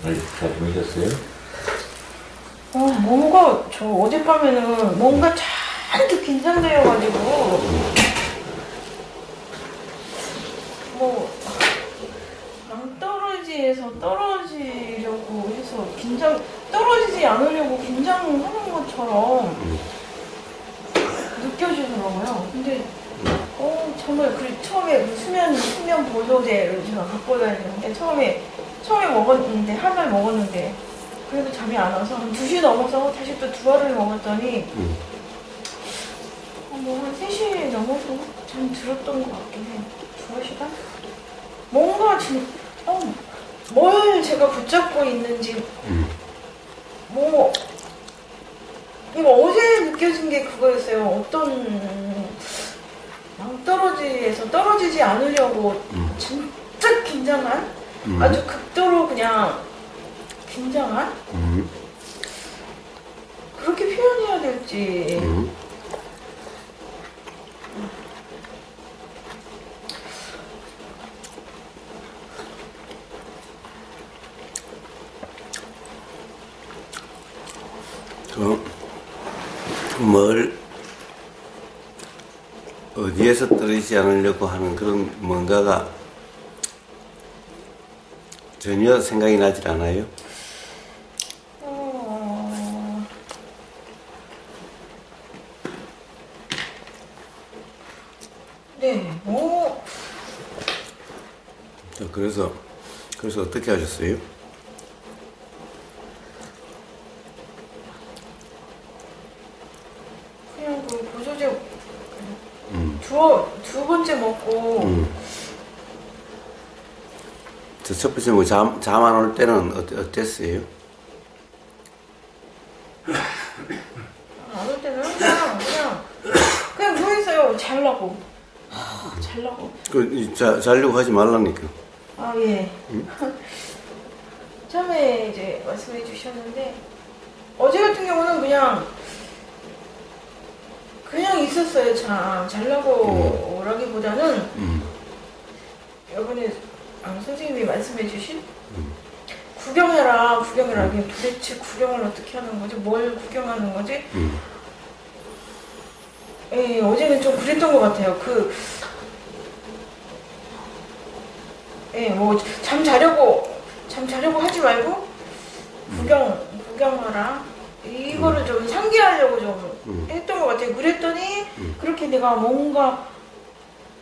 잘 주무셨어요? 뭔가 저 어젯밤에는 뭔가 잔뜩 긴장되어가지고 뭐 낭떠러지에서 떨어지려고 해서 떨어지지 않으려고 긴장하는 것처럼 느껴지더라고요. 근데 정말 처음에 수면 보조제를 제가 갖고 다니는데 처음에 먹었는데 한 알 먹었는데 그래도 잠이 안 와서 한 2시 넘어서 다시 또 2알을 먹었더니 뭐 한 3시 넘어서 잠 들었던 것 같긴 해요. 2시간? 뭔가 뭘 제가 붙잡고 있는지 이거 어제 느껴진 게 그거였어요. 어떤 낭떠러지에서 떨어지지 않으려고 진짜 긴장한 아주 극도로 그냥 긴장한 그렇게 표현해야 될지 뭘 어디에서 떨어지지 않으려고 하는 그런 뭔가가 전혀 생각이 나질 않아요? 네, 그래서 어떻게 하셨어요? 그냥 그 보조제 두 번째 먹고 첫 번째 뭐 잠 안 올 때는 어땠어요? 안 올 때는 그냥 누워있어요. 잘라고. 자려고 하지 말라니까. 예. 처음에 이제 말씀해 주셨는데 어제 같은 경우는 그냥 있었어요. 자려고 라기보다는 이번에 선생님이 말씀해 주신 구경해라 그냥 도대체 구경을 어떻게 하는 거지? 뭘 구경하는 거지? 어제는 좀 그랬던 것 같아요. 뭐 잠자려고 하지 말고 구경하라. 이거를 좀 상기하려고 좀 했던 것 같아요. 그랬더니 그렇게 내가 뭔가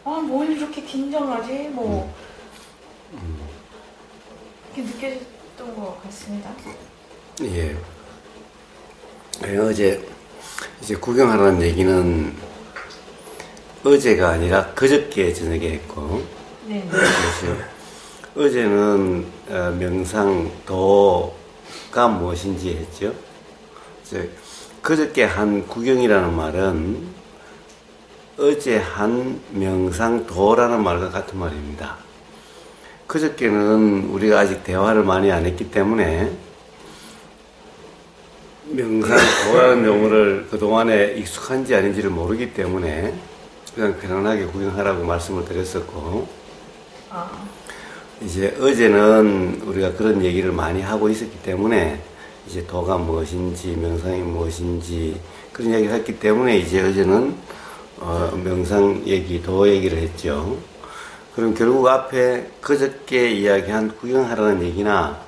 뭘 이렇게 긴장하지? 이렇게 느껴졌던 것 같습니다. 예. 어제 이제 구경하라는 얘기는 어제가 아니라 그저께 저녁에 했고, 네. 그렇죠. 어제는 명상도가 무엇인지 했죠. 그저께 한 구경이라는 말은 어제 한 명상도라는 말과 같은 말입니다. 그저께는 우리가 아직 대화를 많이 안 했기 때문에 명상도라는 용어를 그동안에 익숙한지 아닌지를 모르기 때문에 그냥 편안하게 구경하라고 말씀을 드렸었고, 이제 어제는 우리가 그런 얘기를 많이 하고 있었기 때문에 이제 도가 무엇인지 명상이 무엇인지 그런 얘기를 했기 때문에 이제 어제는 명상 얘기, 도 얘기를 했죠. 그럼 결국 앞에 그저께 이야기한 구경하라는 얘기나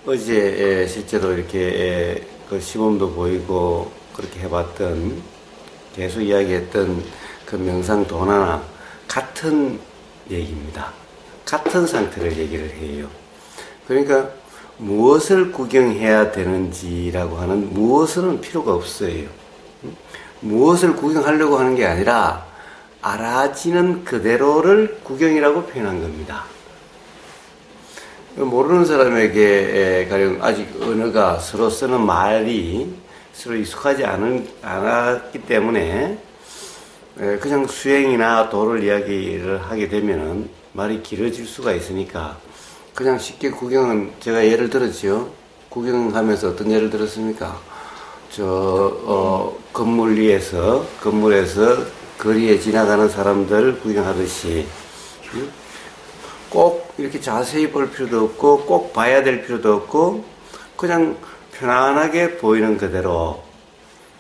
어제 실제로 이렇게 그 시범도 보이고 그렇게 해봤던 계속 이야기했던 그 명상도나 같은 얘기입니다. 같은 상태를 얘기를 해요. 그러니까 무엇을 구경해야 되는지라고 하는 무엇은 필요가 없어요. 무엇을 구경하려고 하는 게 아니라 알아지는 그대로를 구경이라고 표현한 겁니다. 모르는 사람에게 가령 아직 언어가 서로 쓰는 말이 서로 익숙하지 않았기 때문에 그냥 수행이나 도를 이야기를 하게 되면은 말이 길어질 수가 있으니까 그냥 쉽게 구경은 제가 예를 들었죠. 구경하면서 어떤 예를 들었습니까? 건물에서 거리에 지나가는 사람들 구경하듯이 꼭 이렇게 자세히 볼 필요도 없고 꼭 봐야 될 필요도 없고 그냥 편안하게 보이는 그대로.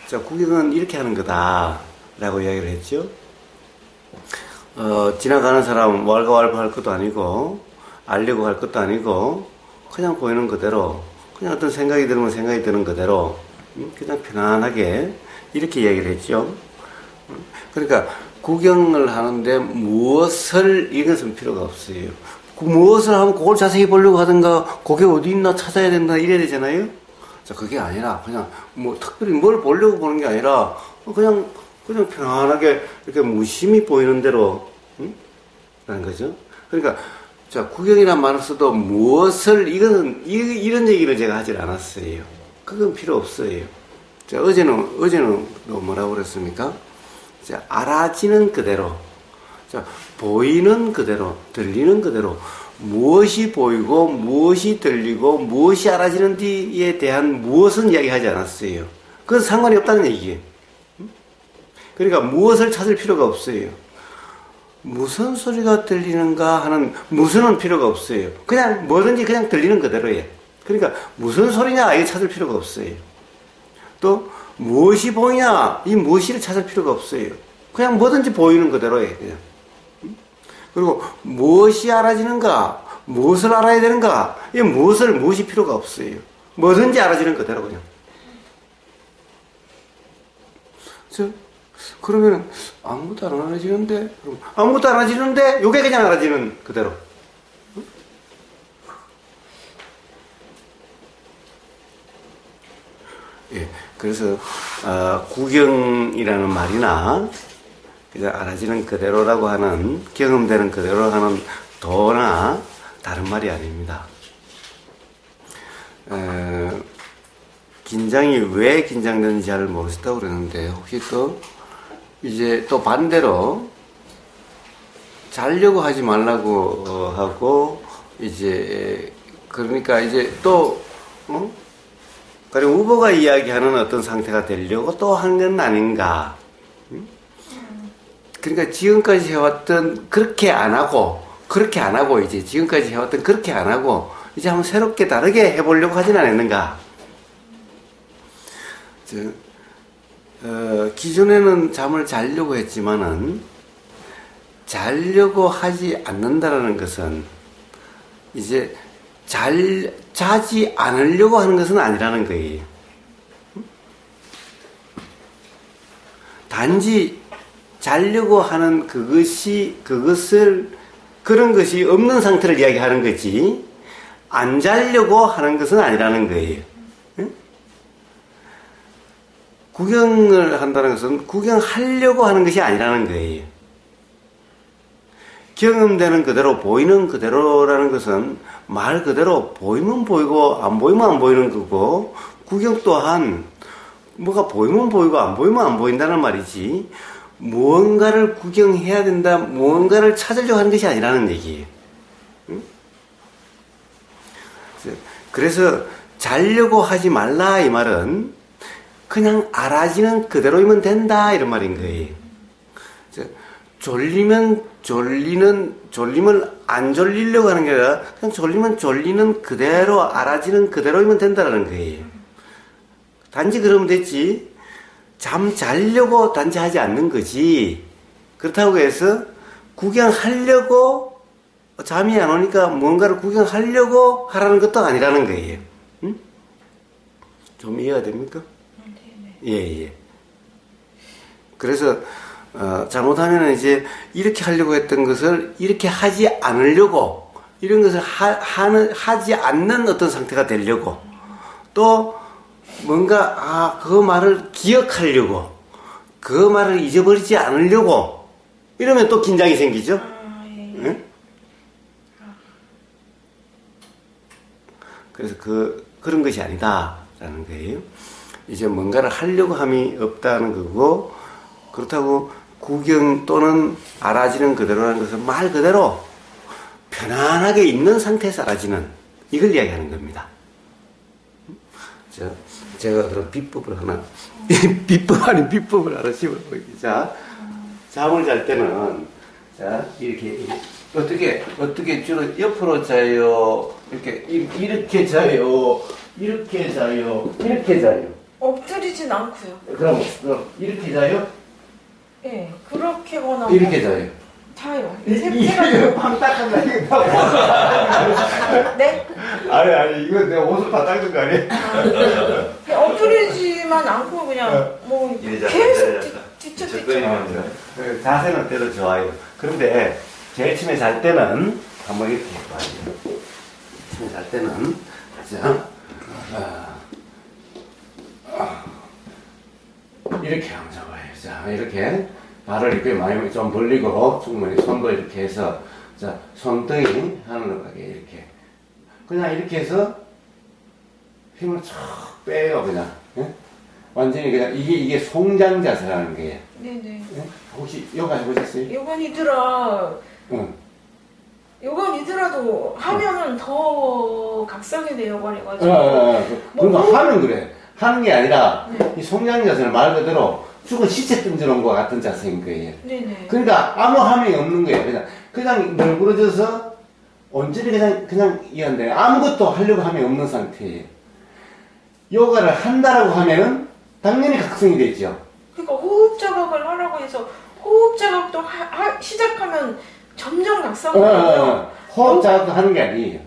자, 구경은 이렇게 하는 거다 라고 이야기를 했죠. 지나가는 사람 왈가왈부할 것도 아니고 알려고 할 것도 아니고 그냥 보이는 그대로, 그냥 어떤 생각이 들면 생각이 드는 그대로 그냥 편안하게 이렇게 이야기를 했죠. 그러니까 구경을 하는데 무엇을 이것은 필요가 없어요. 무엇을 하면 그걸 자세히 보려고 하든가 그게 어디 있나 찾아야 된다 이래야 되잖아요. 자, 그게 아니라 그냥 뭐 특별히 뭘 보려고 보는 게 아니라 그냥 편안하게 이렇게 무심히 보이는 대로 라는 거죠. 그러니까 자, 구경이란 말을 써도 무엇을 이런 얘기를 제가 하질 않았어요. 그건 필요 없어요. 자, 어제는 뭐라고 그랬습니까? 자, 알아지는 그대로, 자, 보이는 그대로, 들리는 그대로, 무엇이 보이고, 무엇이 들리고, 무엇이 알아지는 뒤에 대한 무엇은 이야기하지 않았어요. 그건 상관이 없다는 얘기예요. 그러니까 무엇을 찾을 필요가 없어요. 무슨 소리가 들리는가 하는 무슨은 필요가 없어요. 그냥 뭐든지 그냥 들리는 그대로예요. 그러니까 무슨 소리냐 이게 찾을 필요가 없어요. 또 무엇이 보이냐 이 무엇이를 찾을 필요가 없어요. 그냥 뭐든지 보이는 그대로예요. 그냥. 그리고 무엇이 알아지는가, 무엇을 알아야 되는가, 이 무엇이 필요가 없어요. 뭐든지 알아지는 그대로 그냥. 그러면 아무것도 안 알아지는데, 아무것도 안 알아지는데, 요게 그냥 알아지는 그대로. 예, 그래서 구경이라는 말이나 그냥 알아지는 그대로라고 하는, 경험되는 그대로 하는 도나 다른 말이 아닙니다. 긴장이 왜 긴장되는지 잘 모르겠다고 그러는데, 혹시 이제 또 반대로 자려고 하지 말라고 하고, 이제 그러니까 이제 그리고 후보가 이야기하는 어떤 상태가 되려고 또 한 건 아닌가. 그러니까 지금까지 해왔던 그렇게 안 하고 이제 지금까지 해왔던 그렇게 안 하고 이제 한번 새롭게 다르게 해보려고 하진 않았는가. 기존에는 잠을 자려고 했지만은 자려고 하지 않는다라는 것은 이제 자지 않으려고 하는 것은 아니라는 거예요. 단지 자려고 하는 그런 것이 없는 상태를 이야기하는 거지, 안 자려고 하는 것은 아니라는 거예요. 구경을 한다는 것은 구경하려고 하는 것이 아니라는 거예요. 경험되는 그대로, 보이는 그대로라는 것은 말 그대로 보이면 보이고 안 보이면 안 보이는 거고, 구경 또한 뭐가 보이면 보이고 안 보이면 안 보인다는 말이지, 무언가를 구경해야 된다, 무언가를 찾으려고 하는 것이 아니라는 얘기예요. 그래서 자려고 하지 말라 이 말은 그냥 알아지는 그대로이면 된다 이런 말인 거예요. 졸리면 졸림을 안 졸리려고 하는 게 아니라 그냥 졸리면 졸리는 그대로, 알아지는 그대로이면 된다는 거예요. 단지 그러면 됐지, 잠 자려고 단지 하지 않는 거지, 그렇다고 해서 구경하려고, 잠이 안 오니까 뭔가를 구경하려고 하라는 것도 아니라는 거예요. 응? 좀 이해가 됩니까? 예. 그래서 잘못하면 이제 이렇게 하려고 했던 것을 이렇게 하지 않으려고, 이런 것을 하지 않는 어떤 상태가 되려고, 또 뭔가 그 말을 기억하려고, 그 말을 잊어버리지 않으려고 이러면 또 긴장이 생기죠. 응? 그래서 그런 것이 아니다라는 거예요. 이제 뭔가를 하려고 함이 없다는 거고, 그렇다고 구경 또는 알아지는 그대로라는 것은 말 그대로 편안하게 있는 상태에서 알아지는, 이걸 이야기하는 겁니다. 제가 그런 비법을 하나, 비법 아닌 비법을 하나 씹어보겠습니다. 자, 잠을 잘 때는, 자, 이렇게 어떻게 주로 옆으로 자요? 이렇게 자요? 이렇게 자요? 이렇게 자요? 엎드리진 않고요. 그럼 이렇게 자요? 예, 그렇게거나 이렇게 자요? 자요. 이거 방 닦았나 이거? 네? 아니 이거 내가 옷을 다 닦은 거 아니야? 엎드리지만 않고 그냥 뭐 계속 뒤척뒤척. 자세는 때도 좋아요. 그런데 제일 처음에 잘 때는 한번 이렇게 해봐요. 처음에 잘 때는 자, 이렇게 하면 좋아요. 자, 이렇게 발을 이렇게 많이 좀 벌리고 충분히 손도 이렇게 해서 자, 손등이 하늘로 가게 이렇게 그냥 이렇게 해서 힘을 쭉 빼요 그냥. 예? 완전히 그냥 이게 송장 자세라는 거예요. 네네. 예? 혹시 요가 해보셨어요? 요건이더라. 응. 요건이더라도 하면은 더 각성이 돼요, 버려가지고. 그러니까 하면 그래. 하는 게 아니라 네. 이 송장 자세는 말 그대로 죽은 시체 던져놓은 것 같은 자세인 거예요. 네네. 그러니까 아무 함이 없는 거예요. 그냥 널브러져서 온전히 그냥 이한데 아무것도 하려고 함이 없는 상태예요. 요가를 한다라고 하면은 당연히 각성이 되죠. 그러니까 호흡 자각을 하라고 해서 호흡 자각도 시작하면 점점 각성이 돼요. 호흡 자극도 하는 게 아니에요.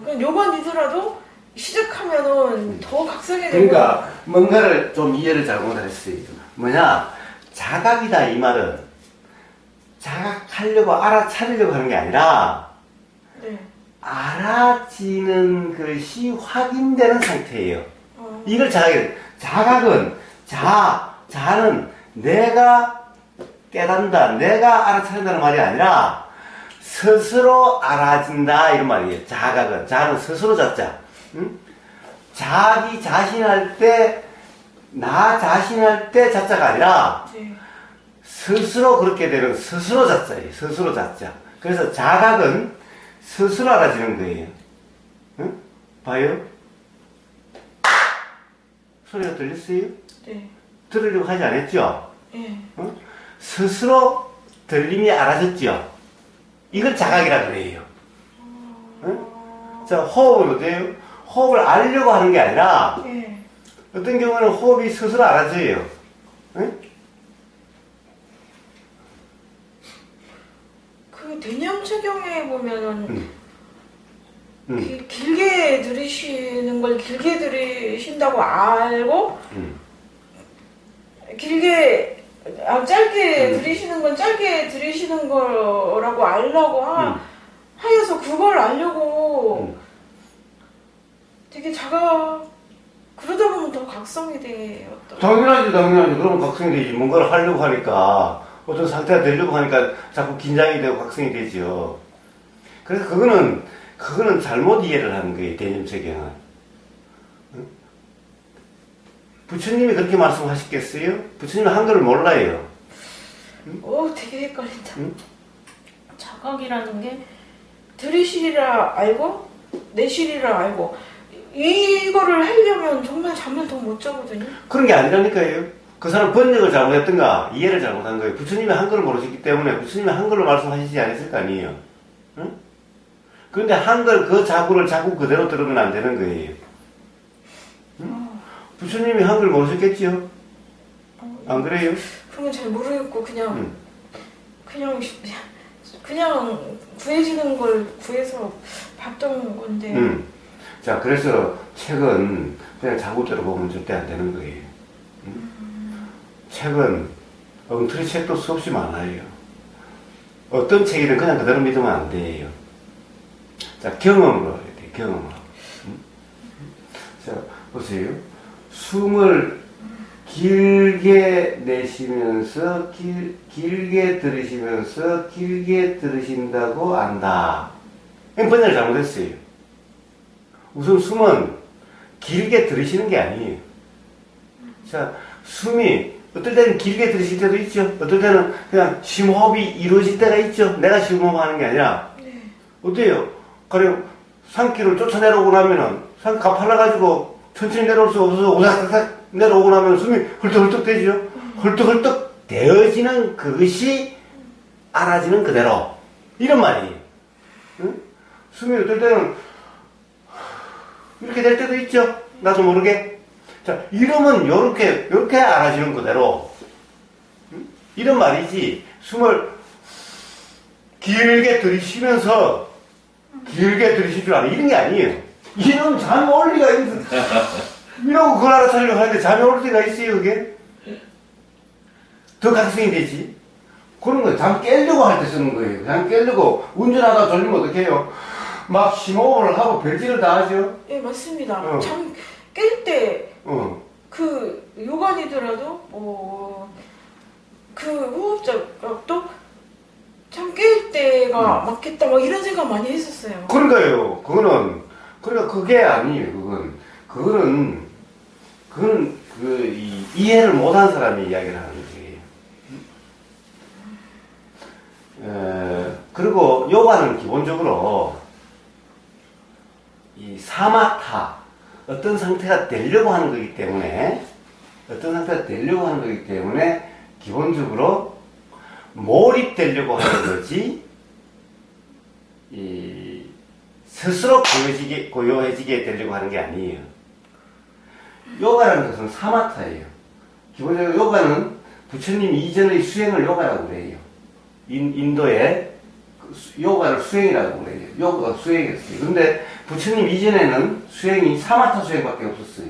그냥 요건이더라도 시작하면은 더 각성이 되고. 그러니까 뭔가를 좀 이해를 잘못했어요. 뭐냐 자각이다 이 말은 자각하려고 알아차리려고 하는 게 아니라 네. 알아지는 것이 확인되는 상태예요. 이걸 자각은 자는 내가 깨닫는다, 내가 알아차린다는 말이 아니라 스스로 알아진다 이런 말이에요. 자는 스스로 자자. 응? 자기 자신할 때, 나 자신할 때 자자가 아니라 네. 스스로 그렇게 되는 스스로 자자예요. 스스로 자자. 그래서 자각은 스스로 알아지는 거예요. 응? 봐요? 소리가 들렸어요? 네. 들으려고 하지 않았죠? 네. 응? 스스로 들림이 알아졌죠? 이걸 자각이라 그래요. 응? 자, 호흡은 어때요? 호흡을 알려고 하는 게 아니라 네. 어떤 경우는 호흡이 스스로 알아져요. 응? 그 대념체경에 보면은 응. 길게 들이쉬는 걸 길게 들이쉰다고 알고 길게 짧게 들이쉬는 건 짧게 들이쉬는 거라고 알라고 하여서 그걸 알려고 되게 그러다 보면 더 각성이 돼요. 당연하지. 그러면 각성이 되지. 뭔가를 하려고 하니까 어떤 상태가 되려고 하니까 자꾸 긴장이 되고 각성이 되죠. 그래서 그거는 잘못 이해를 하는 거예요. 대념체경은. 부처님이 그렇게 말씀하셨겠어요? 부처님은 한글을 몰라요. 되게 헷갈린다. 자각이라는 게 들이쉬리라 알고 내쉬리라 알고 이거를 하려면 정말 잠을 더 못 자거든요. 그런 게 아니라니까요. 그 사람 번역을 잘못했던가 이해를 잘못한 거예요. 부처님이 한글을 모르셨기 때문에 부처님이 한글로 말씀하시지 않았을 거 아니에요. 응? 그런데 한글 그 자구를 자꾸 그대로 들으면 안 되는 거예요. 응? 부처님이 한글 모르셨겠지요? 안 그래요? 그런 건 잘 모르겠고 그냥 구해지는 걸 구해서 봤던 건데. 자, 그래서 책은 그냥 자구대로 보면 절대 안 되는 거예요. 책은 엉터리 책도 수없이 많아요. 어떤 책이든 그냥 그대로 믿으면 안 돼요. 자, 경험으로 해야 돼요. 경험으로. 자, 보세요. 숨을 길게 내쉬면서 길게 들으시면서 길게 들으신다고 안다. 번역을 잘못했어요. 우선 숨은 길게 들으시는 게 아니에요. 자, 숨이 어떨 때는 길게 들으실 때도 있죠. 어떨 때는 그냥 심호흡이 이루어질 때가 있죠. 내가 심호흡하는 게 아니라. 네. 어때요? 가령 산길을 쫓아내려오고 나면은 산 가팔라가지고 천천히 내려올 수 없어서 오싹싹 내려오고 나면 숨이 헐떡헐떡 되죠. 헐떡헐떡 되어지는 그것이 알아지는 그대로. 이런 말이에요. 응? 숨이 어떨 때는 이렇게 될 때도 있죠. 나도 모르게. 자, 이러면 요렇게 알아지는 그대로. 응? 이런 말이지. 숨을 길게 들이쉬면서 길게 들이쉴 줄 아는 이런 게 아니에요. 이러면 잠이 올 리가 있는 이러고 그걸 알아차리려고 하는데 잠이 올 리가 있어요, 그게? 더 각성이 되지. 그런 거예요. 잠 깨려고 할 때 쓰는 거예요. 잠 깨려고 운전하다 졸리면 어떻게 해요? 막 심호흡을 하고 별짓을 다 하죠. 예, 맞습니다. 잠 깰 때, 그, 요관이더라도, 그 호흡자도 잠 깰 때가 맞겠다, 막 이런 생각 많이 했었어요. 그러니까요. 그러니까 그게 아니에요. 그거는 이해를 못한 사람이 이야기를 하는 거예요. 그리고 요가는 기본적으로 이 사마타, 어떤 상태가 되려고 하는 거기 때문에 기본적으로 몰입되려고 하는 거지, 스스로 고요해지게 되려고 하는 게 아니에요. 요가라는 것은 사마타예요. 기본적으로 요가는 부처님 이전의 수행을 요가라고 그래요. 인도의 요가를 수행이라고 그래요. 요가가 수행이었어요. 그런데 부처님 이전에는 수행이 사마타 수행밖에 없었어요.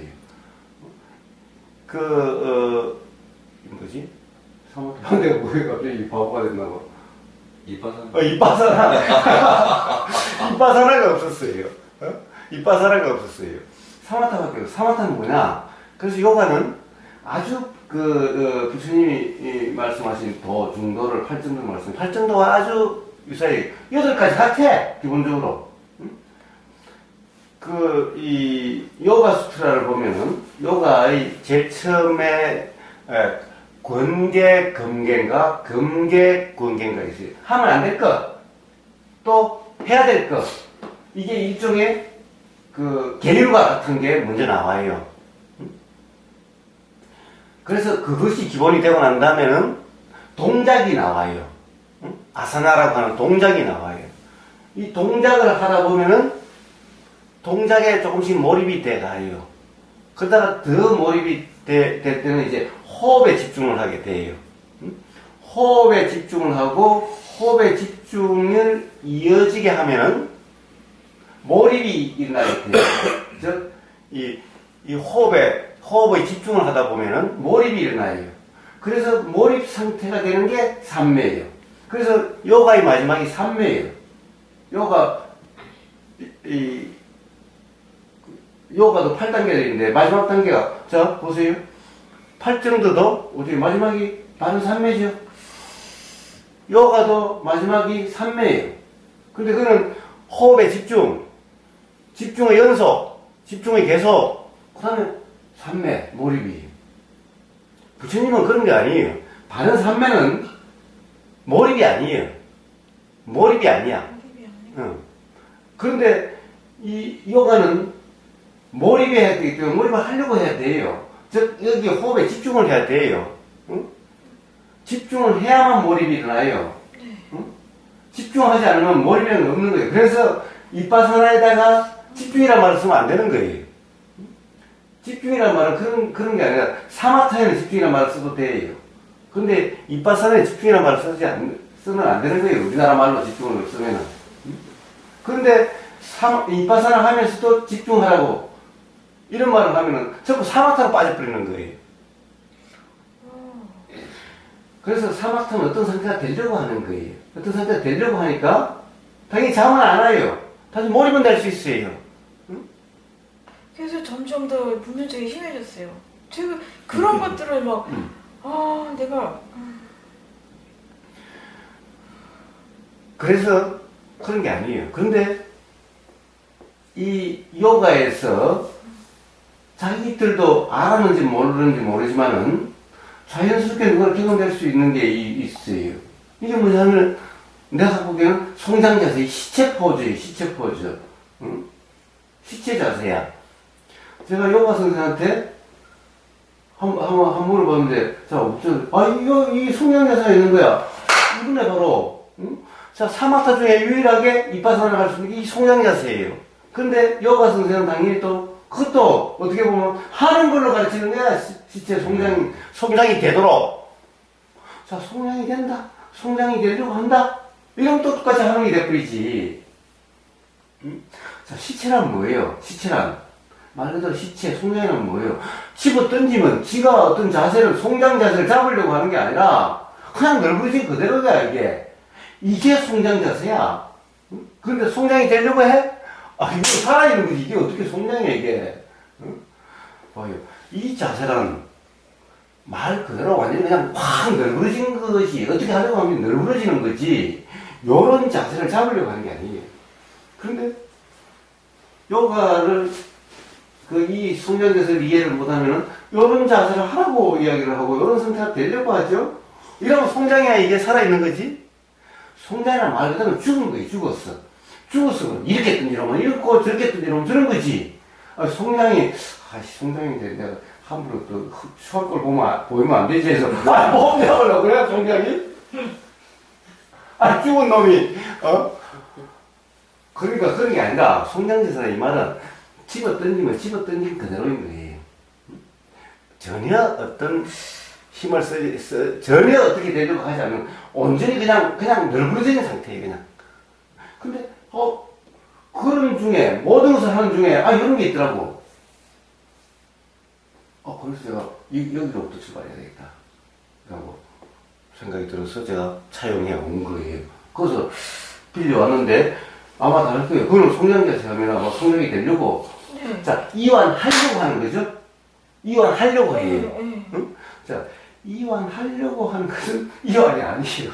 뭐지? 사마타. 내가 왜 갑자기 바보가 됐나 봐. 이빠사나. 이빠사나가 없었어요. 이빠사나가 없었어요. 사마타밖에 없어요. 사마타는 뭐냐? 그래서 요가는 아주 부처님이 말씀하신 도, 중도를 팔정도 말씀, 팔정도와 아주 유사히 8가지 같아, 기본적으로. 이 요가 수트라를 보면은 요가의 제일 처음에 권계 금계인가 금계 권계인가 있어요. 하면 안 될 것, 또 해야 될 것, 이게 일종의 계율과 같은 게 먼저 나와요. 그래서 그것이 기본이 되고 난 다음에는 동작이 나와요. 아사나라고 하는 동작이 나와요. 이 동작을 하다 보면은 동작에 조금씩 몰입이 돼 가요. 그러다가 더 몰입이 될 때는 이제 호흡에 집중을 하게 돼요. 호흡에 집중을 하고 호흡에 집중을 이어지게 하면은 몰입이 일어나게 돼요. 즉, 이 호흡에 집중을 하다 보면은 몰입이 일어나요. 그래서 몰입 상태가 되는 게 삼매예요. 그래서 요가의 마지막이 삼매예요. 요가도 8단계가 있는데 마지막 단계가, 자 보세요. 팔정도도 어떻게 마지막이 바로 삼매죠. 요가도 마지막이 삼매예요. 근데 그는 호흡에 집중의 연속, 집중의 계속, 그 다음에 삼매, 몰입이. 부처님은 그런 게 아니에요. 바른 삼매는 몰입이 아니에요. 몰입이 아니야. 그런데 이 요가는 몰입이 해야 되기 때문에 몰입을 하려고 해야 돼요. 즉, 여기 호흡에 집중을 해야 돼요. 집중을 해야만 몰입이 일어나요. 집중하지 않으면 몰입이라는 게 없는 거예요. 그래서 이빠사나에다가 집중이라는 말을 쓰면 안 되는 거예요. 집중이라는 말은 그런 게 아니라 사마타에는 집중이라는 말을 써도 돼요. 근데 이빠사나에 집중이라는 말을 쓰면 안 되는 거예요. 우리나라 말로 집중을 쓰면은. 그런데 이빠사나 하면서도 집중하라고 이런 말을 하면은 전부 사마타로 빠져버리는 거예요. 그래서 사마타는 어떤 상태가 되려고 하는 거예요. 어떤 상태가 되려고 하니까 당연히 잠은 안 와요. 다시 몰입은 될 수 있어요. 그래서 점점 더 불면증이 심해졌어요. 제가 그런 것들을 막, 내가. 그래서 그런 게 아니에요. 그런데 이 요가에서 자기들도 알았는지 모르는지 모르지만은 자연스럽게 그걸 경험될 수 있는 게 있어요. 이게 뭐냐면 내가 보기에는 송장자세, 시체 포즈예요. 시체 포즈. 응? 시체 자세야. 제가 요가 선생한테 한 물어봤는데, 자, 이 송장자세가 있는 거야. 이번에 바로, 응? 자, 3학타 중에 유일하게 이빠선을 할 수 있는 게 이 송장 자세예요. 근데 요가 선생은 당연히 또 그것도 어떻게 보면 하는 걸로 가르치는 거야. 시체 송장이 되도록. 자, 송장이 된다. 송장이 되려고 한다. 이러면 또 똑같이 하는 게 돼버리지. 자, 시체란 뭐예요? 시체란. 말 그대로 시체, 송장이란 뭐예요? 집어 던지면 지가 어떤 자세를, 송장 자세를 잡으려고 하는 게 아니라 그냥 넓어진 그대로야, 이게. 이게 송장 자세야. 그런데 송장이 되려고 해? 아, 이거 살아있는 거지. 이게 어떻게 송장이야, 이게. 봐요. 이 자세란 말 그대로 완전히 그냥 확 넓어진 것이, 어떻게 하려고 하면 넓어지는 거지. 요런 자세를 잡으려고 하는 게 아니에요. 그런데 요가를 이 송장 자세를 이해를 못하면은 요런 자세를 하라고 이야기를 하고 요런 상태가 되려고 하죠. 이러면 송장이야 이게 살아있는 거지. 송장이란 말 그대로 죽은 거예요. 죽었어. 죽었으면 이렇게 던지라면 이렇고 저렇게 던지라면 저런 거지. 아, 송장이 송장인데 내가 함부로 또 수학 걸 보이면 안 되지 해서 뭐 배우려고 그래 송장이? 죽은 놈이 그러니까 그런 게 아니라 송장제사 이 말은 집어 던지면 집어 던진 그대로인 거예요. 전혀 어떤 힘을 전혀 어떻게 되려고 하지 않는 온전히 그냥 널브러진 상태예요. 그냥. 근데 그런 중에 모든 것을 하는 중에 이런 게 있더라고. 그래서 제가 여기로부터 출발해야 되겠다 라고 생각이 들어서 제가 차용해 온 거예요. 그래서 빌려왔는데 아마 다를 거예요. 그건 송장자세 하면 아마 송장이 되려고. 자, 이완하려고 하는 거죠? 이완하려고 해요. 응? 자, 이완하려고 하는 것은 이완이 아니에요.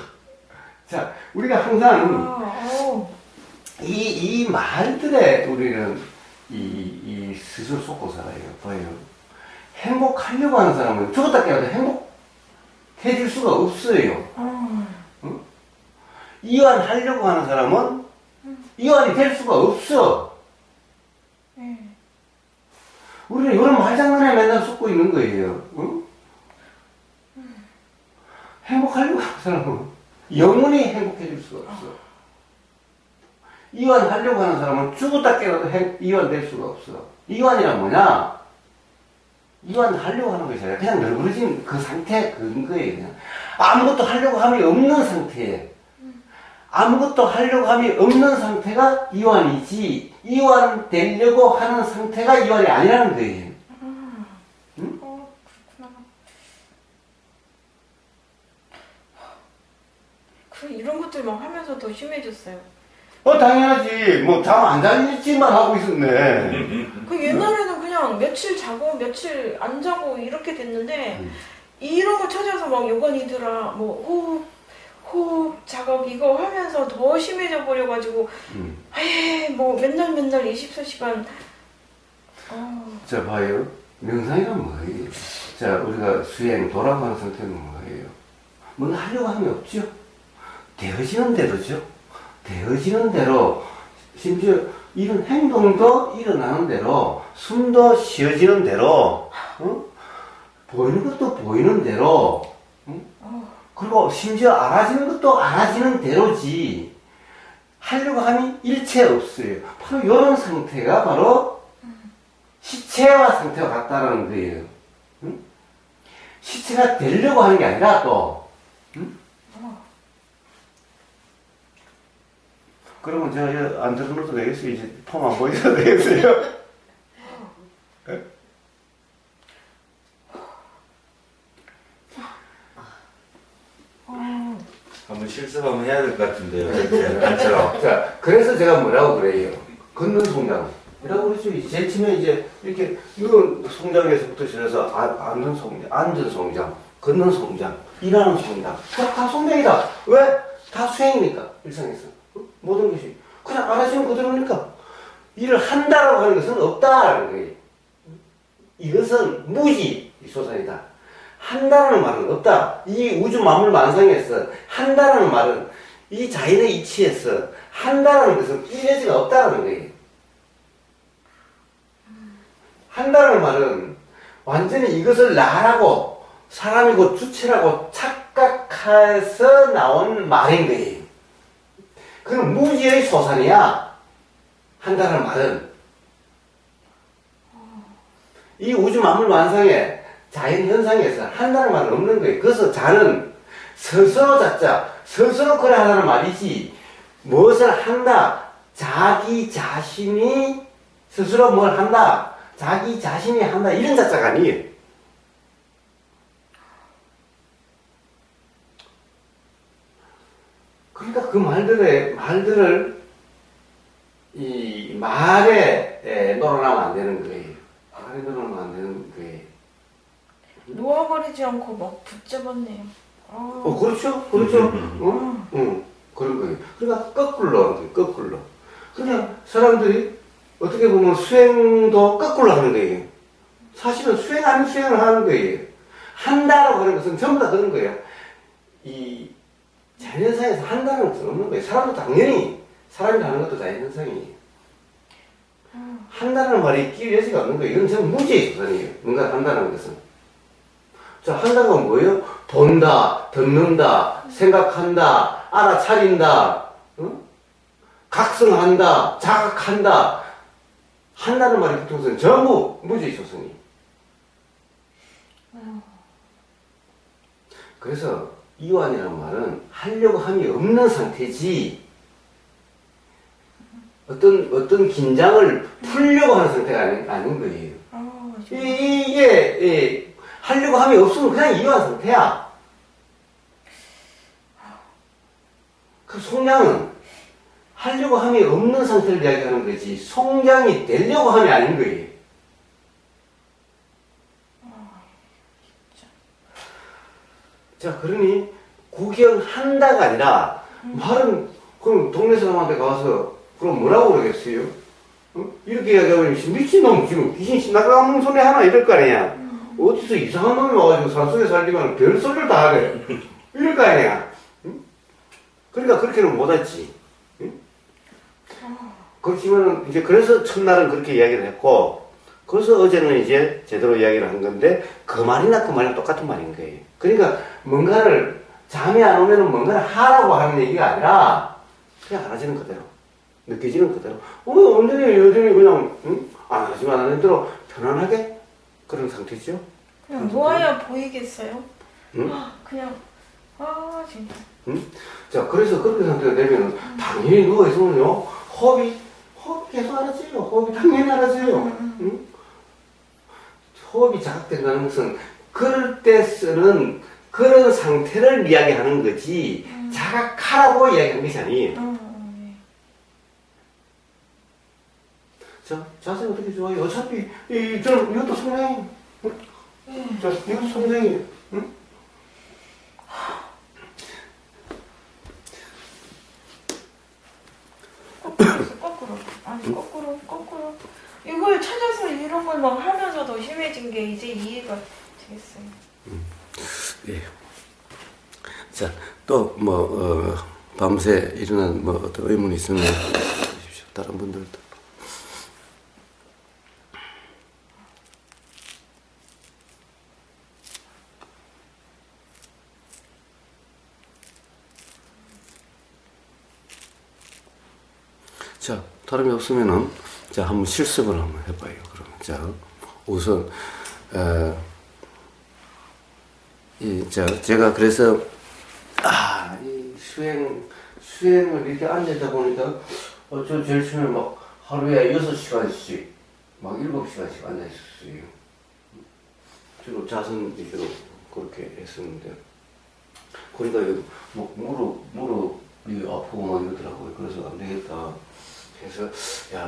자, 우리가 항상 이 말들에 우리는 이 스스로 속고 살아요. 봐요. 행복하려고 하는 사람은 죽었다 깨어도 행복해질 수가 없어요. 응? 이완하려고 하는 사람은 이완이 될 수가 없어. 우리는 이런 말장난에 맨날 속고 있는 거예요. 응? 행복하려고 하는 사람은 영원히 행복해질 수가 없어. 이완하려고 하는 사람은 죽었다 깨어도 이완될 수가 없어. 이완이란 뭐냐? 이완하려고 하는 것이 아니라 그냥 널브러진 그 상태, 그런 거예요. 그냥. 아무것도 하려고 함이 없는 상태에. 아무것도 하려고 함이 없는 상태가 이완이지, 이완되려고 하는 상태가 이완이 아니라는 거예요. 응? 그렇구나. 이런 것들만 하면서 더 심해졌어요. 당연하지. 뭐, 잠 안 자지만 하고 있었네. 옛날에는 그냥 며칠 자고, 며칠 안 자고, 이렇게 됐는데, 이런 거 찾아서 막 요가니들아, 뭐, 호흡 작업 이거 하면서 더 심해져 버려가지고, 뭐, 맨날 24시간. 자, 봐요. 명상이란 뭐예요? 자, 우리가 수행, 돌아가는 상태는 뭐예요? 뭔가 하려고 함이 없죠? 되어지는 대로죠? 되어지는 대로, 심지어 이런 행동도 일어나는 대로, 숨도 쉬어지는 대로, 보이는 것도 보이는 대로, 그리고 심지어 알아지는 것도 알아지는 대로지. 하려고 함이 일체 없어요. 바로 이런 상태가 바로 시체와 상태와 같다는 거예요. 응? 시체가 되려고 하는 게 아니라 또. 응? 그러면 제가 안 들어놓도 되겠어요. 이제 폼 안 보여도 되겠어요. 한번 실습 한번 해야 될 것 같은데요. 나처럼. 자, 그래서 제가 뭐라고 그래요? 걷는 송장. 이라고 그러죠. 제일 치면 이제 이렇게 이건 송장에서부터 시작해서 앉는 송장, 앉은 송장, 걷는 송장, 일하는 송장. 다 송장이다. 왜? 다 수행이니까. 일상에서. 모든 것이. 그냥 알아주면 그대로니까. 일을 한다라고 하는 것은 없다라는 거예요. 이것은 무지 소산이다. 한다라는 말은 없다. 이 우주 만물 만상에서 한다라는 말은 이 자연의 이치에서 한다라는 것은 이미지가 없다라는 거예요. 한다라는 말은 완전히 이것을 나라고 사람이고 주체라고 착각해서 나온 말인 거예요. 그건 무지의 소산이야. 한다는 말은. 이 우주 만물 완성의 자연 현상에서 한다는 말은 없는 거예요. 그래서 자는 스스로 자자, 스스로 그래 하라는 말이지, 무엇을 한다, 자기 자신이 스스로 뭘 한다, 자기 자신이 한다, 이런 자자가 아니에요. 그러니까 그 말들을 이 말에 놀아나면 안 되는 거예요. 말에 놀아나면 안 되는 거예요. 놓아버리지 않고 막 붙잡았네요. 그렇죠. 그렇죠. 그런 거예요. 그러니까 거꾸로. 그러니까 사람들이 어떻게 보면 수행도 거꾸로 하는 거예요. 사실은 수행 아닌 수행을 하는 거예요. 한다라고 하는 것은 전부 다 그런 거예요. 이 자연현상에서 한다는 것은 없는 거예요. 사람도 당연히 사람이 하는 것도 자연현상이에요. 한다는 말이 끼일 여지가 없는 거예요. 이건 전부 무지의 소산이에요. 뭔가 한다는 것은. 자, 한다가 뭐예요? 본다, 듣는다, 생각한다, 알아차린다, 각성한다, 자각한다. 한다는 말이 붙은 것은 전부 무지의 소산이에요. 그래서 이완이라는 말은 하려고 함이 없는 상태지, 어떤 긴장을 풀려고 하는 상태가 아닌 거예요. 이게 하려고 함이 없으면 그냥 이완 상태야. 그 송량은 하려고 함이 없는 상태를 이야기하는 거지, 송량이 되려고 함이 아닌 거예요. 자, 그러니 구경한다가 아니라 말은 그럼 동네 사람한테 가서 그럼 뭐라고 그러겠어요? 이렇게 이야기하면 미친놈, 지금 귀신 신나가는 소리 하나 이럴 거 아니야. 어디서 이상한 놈이 와가지고 산속에 살리면 별 소리를 다 하래. 이럴 거 아니야. 그러니까 그렇게는 못하지. 그렇지만은 이제 그래서 첫날은 그렇게 이야기를 했고, 그래서 어제는 이제 제대로 이야기를 한 건데, 그 말이나 그 말이나 똑같은 말인 거예요. 그러니까 뭔가를 잠이 안 오면은 뭔가를 하라고 하는 얘기가 아니라 그냥 알아지는 그대로, 느껴지는 그대로. 언제니 요즘에 그냥 안 하지만 안 해도 편안하게 그런 상태죠. 그냥 놓아야 보이겠어요? 응? 그냥 진짜. 자, 그래서 그렇게 상태가 되면 당연히 누워있으면요, 호흡이 계속 알아져요. 호흡이 당연히 알아져요. 호흡이 자극된다는 것은 그럴 때 쓰는 그런 상태를 이야기하는 거지, 자각하라고 이야기하는 것이 아니에요. 자, 자세 어떻게 좋아요? 어차피 이것도 성장이에요. 자, 이것도 성장이에요. 거꾸로. 이걸 찾아서 이런 걸 막 하면서 더 심해진 게 이제 이해가 되겠어요. 예. 자, 또 밤새 일어난 어떤 의문이 있으면 주십시오. 다른 분들도. 자, 다름이 없으면은, 자, 한번 실습을 한번 해봐요. 그러면. 자, 우선, 제가 그래서, 이 수행을 이렇게 앉아있다 보니까, 저 제일 처음에 막 하루에 6시간씩, 막 7시간씩 앉아있었어요. 주로 자선 위주로 그렇게 했었는데, 그러니까 무릎이 아프고 막 이러더라고요. 그래서 안 되겠다. 그래서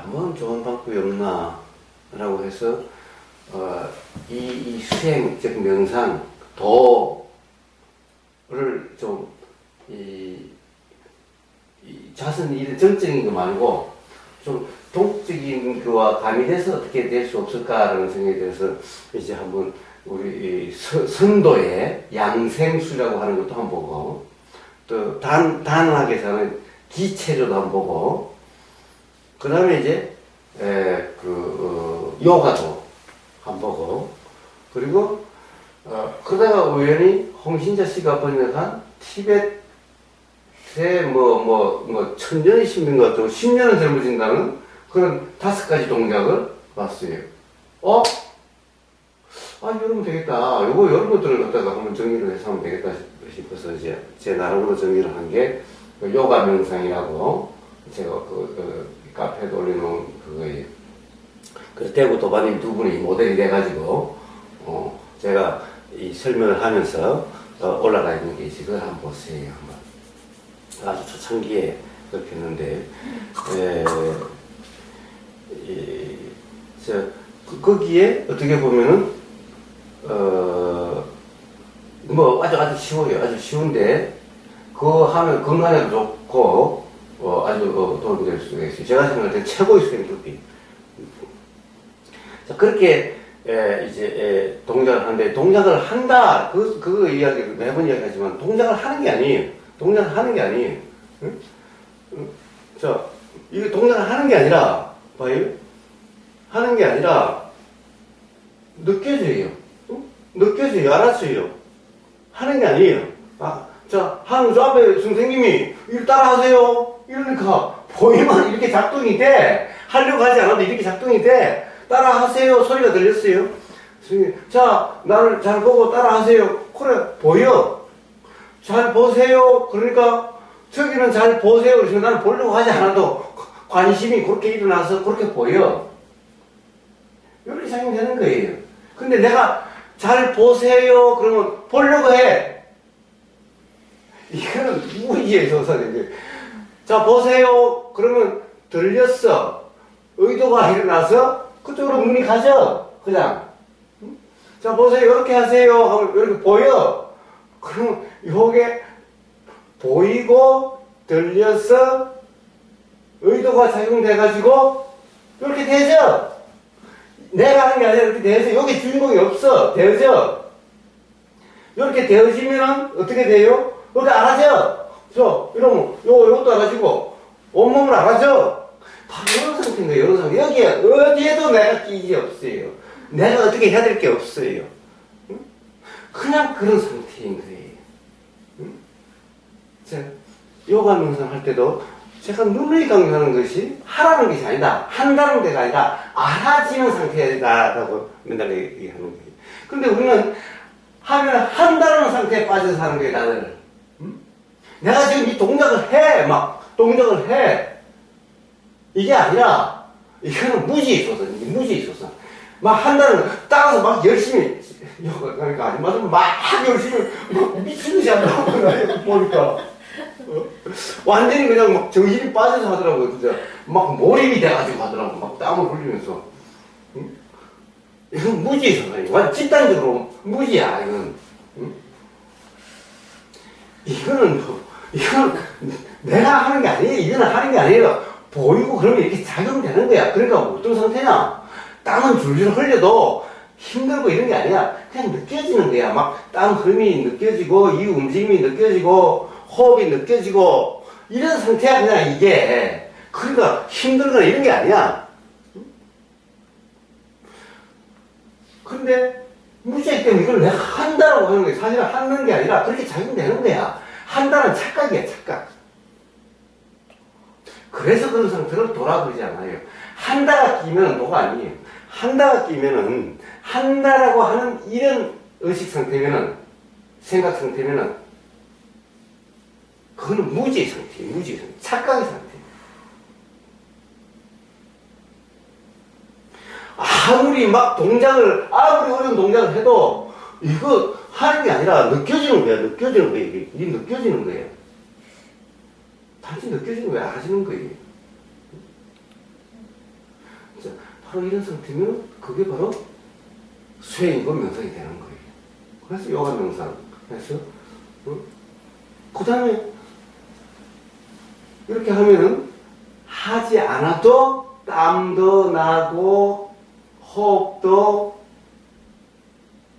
뭔 좋은 방법이 없나 라고 해서 이 수행, 즉 명상, 도를 좀 이 자선 일 정적인 거 말고 좀 동적인 거와 가미돼서 어떻게 될 수 없을까라는 생각에 대해서 이제 한번 우리 선도의 양생수라고 하는 것도 한번 보고, 또 단하게 사는 기체조도 한번 보고, 그 다음에 이제, 요가도 한번 보고, 그리고, 그러다가 우연히 홍신자 씨가 번역한 천년이 심는 것 같고, 10년은 젊어진다는 그런 5가지 동작을 봤어요. 이러면 되겠다. 이런 것들을 갖다가 한번 정리를 해서 하면 되겠다 싶어서 이제 제 나름으로 정리를 한 게, 요가 명상이라고, 제가 카페에 올려놓은 그거예요. 그래서 대구 도반님 두 분이 모델이 돼가지고, 제가 이 설명을 하면서 올라가 있는 게 있어요. 그걸 한번 보세요. 한번. 아주 초창기에 그렇게 했는데, 거기에 어떻게 보면은, 아주 쉬워요. 아주 쉬운데, 그거 하면 건강에도 좋고, 아주 도움이 될 수가 있어요. 제가 생각할 때 최고의 수행 급이. 자, 그렇게, 동작을 하는데, 동작을 한다. 그거 이야기를 매번 이야기하지만, 동작을 하는 게 아니에요. 동작을 하는 게 아니에요. 응? 자, 이게 동작을 하는 게 아니라, 봐요? 하는 게 아니라, 느껴져요. 응? 느껴져요. 알았어요. 하는 게 아니에요. 자, 저 앞에 선생님이, 이거 따라 하세요. 이러니까, 보이면 이렇게 작동이 돼. 하려고 하지 않아도 이렇게 작동이 돼. 따라 하세요. 소리가 들렸어요. 자, 나를 잘 보고 따라 하세요. 그래, 보여. 잘 보세요. 그러니까, 저기는 잘 보세요. 그래서 나는 보려고 하지 않아도 관심이 그렇게 일어나서 그렇게 보여. 이렇게 작용되는 거예요. 근데 내가 잘 보세요. 그러면 보려고 해. 이거는 무의지의 조사인데. 자, 보세요. 그러면 들렸어. 의도가 일어나서 그쪽으로 눈이 가죠. 그냥. 자, 보세요. 이렇게 하세요. 하면 이렇게 보여. 그러면 요게 보이고 들려서 의도가 작용돼가지고 이렇게 되죠. 내가 하는 게 아니라 이렇게 되어서 여기 주인공이 없어. 되어져. 이렇게 되어지면 어떻게 돼요? 이렇게 알아져. 이러면 요것도 알아지고 온몸을 알아져. 바로 이런 상태인 거예요. 이런 상태. 여기에 어디에도 내가 끼기 없어요. 내가 어떻게 해야 될 게 없어요. 응? 그냥 그런 상태인 거예요. 응? 자, 요가 명상 할 때도 제가 눈을 강조하는 것이 하라는 것이 아니다. 한다는 데가 아니라 알아지는 상태다라고 맨날 얘기하는 거예요. 근데 우리는 하면 한다는 상태에 빠져서 하는 거예요, 다들. 응? 내가 지금 이 동작을 해. 동작을 해. 이게 아니라, 이거는 무지에 있어서, 한다는 거, 따라서 열심히, 그러니까 아니, 열심히, 미친듯이 한다고, 보니까. 완전히 그냥 정신이 빠져서 하더라고요, 진짜. 몰입이 돼가지고 하더라고요. 땀을 흘리면서. 응? 이건 무지에 있어서, 완전 집단적으로 무지야, 이건. 응? 이거는 내가 하는 게 아니에요. 이거는 하는 게 아니에요. 보이고 그러면 이렇게 작용되는 거야. 그러니까 어떤 상태냐? 땀은 줄줄 흘려도 힘들고 이런 게 아니야. 그냥 느껴지는 거야. 땀 흐름이 느껴지고, 이 움직임이 느껴지고, 호흡이 느껴지고, 이런 상태야, 그냥 이게. 그러니까 힘들거나 이런 게 아니야. 근데 무지하기 때문에 이걸 내가 한다라고 하는 거야. 사실은 하는 게 아니라 그렇게 작용되는 거야. 한다는 착각이야, 착각. 그래서 그런 상태를 도라 그러지 않아요. 한다가 끼면 도가 아니에요. 한다가 끼면은, 한다라고 하는 이런 의식 상태면은, 생각 상태면은, 그거는 무지의 상태예요. 무지의 상태. 착각의 상태예요. 아무리 아무리 어려운 동작을 해도, 이거 하는 게 아니라 느껴지는 거야. 느껴지는 거예요. 이게 느껴지는 거예요. 단지 느껴지는 거야. 알아지는 거예요. 자, 바로 이런 상태면 그게 바로 수행이고 명상이 되는 거예요. 그래서 요가 명상. 그래서 그 다음에 이렇게 하면은 하지 않아도 땀도 나고 호흡도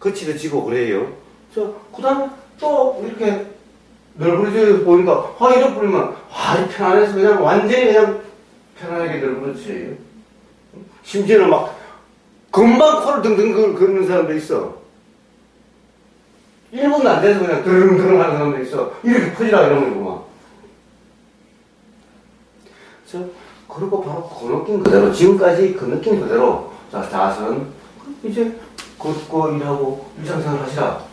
거칠어지고 그래요. 그 다음에 또 이렇게 널브러져 보니까 이렇게 보면 이렇게 편안해서 그냥 완전히 그냥 편안하게 널브러져요. 심지어는 금방 코를 등등 긁는 사람도 있어. 1분도 안 돼서 그냥 드릉드릉 하는 사람도 있어. 이렇게 퍼지라 이러는 거구만. 그리고 바로 그 느낌 그대로, 지금까지 그 느낌 그대로, 자, 자선, 이제 걷고 일하고 일상생활 하시라.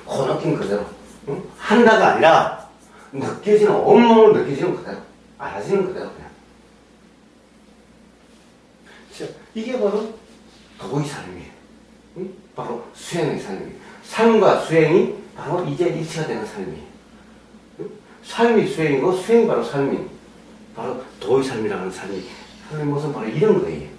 그 느낌 그대로. 응? 한다가 아니라, 느껴지는, 온몸으로 느껴지는 그대로. 알아지는 그대로 그냥. 자, 이게 바로 도의 삶이에요. 응? 바로 수행의 삶이에요. 삶과 수행이 바로 이제 일치가 되는 삶이에요. 응? 삶이 수행이고 수행이 바로 삶이 바로 도의 삶이라는 삶이 삶의 모습은 바로 이런 거예요.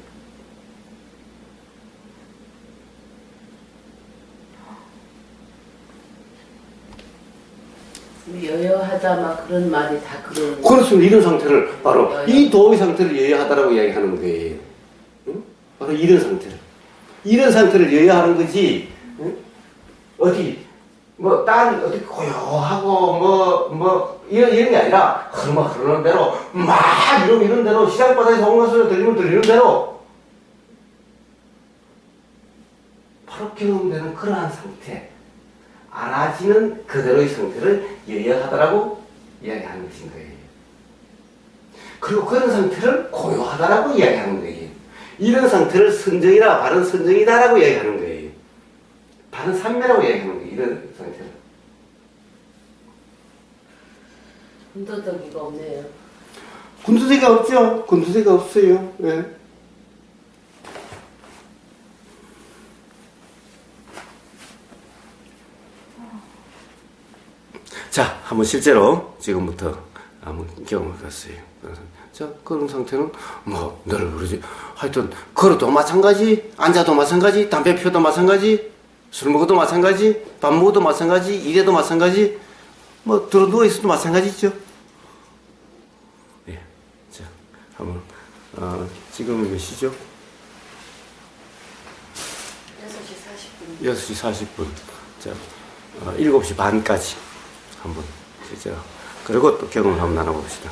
여여하다 막 그런 말이 다 그런. 그렇습니다. 이런 상태를 바로 이 도의 상태를 여여하다라고 이야기하는 거예요. 응? 바로 이런 상태를 여여하는 거지. 응? 어디 뭐 딴 어디 고요하고 이런 게 아니라 흐르는 대로 막 이런 대로 시장바닥에서 온갖 소리가 들리는 대로 바로 경험되는 그러한 상태, 안아지는 그대로의 상태를 여여하다라고 이야기하는 것인 거예요. 그리고 그런 상태를 고요하다라고 이야기하는 거예요. 이런 상태를 선정이라 바른 선정이다라고 이야기하는 거예요. 바른 삼매라고 이야기하는 거예요. 이런 상태를. 군더더기가 없네요. 군두대가 없죠. 군두대가 없어요. 네. 자, 한번 실제로 지금부터 한번 경험을 해봤어요. 자, 그런 상태는 늘 그러지. 하여튼 걸어도 마찬가지, 앉아도 마찬가지, 담배 피워도 마찬가지, 술 먹어도 마찬가지, 밥 먹어도 마찬가지, 일해도 마찬가지, 들어 누워 있어도 마찬가지죠. 예. 자, 한번 지금 몇 시죠? 6시 40분. 6시 40분. 자, 7시 반까지 한번 실제로. 그리고 또 경험을 한번 나눠봅시다.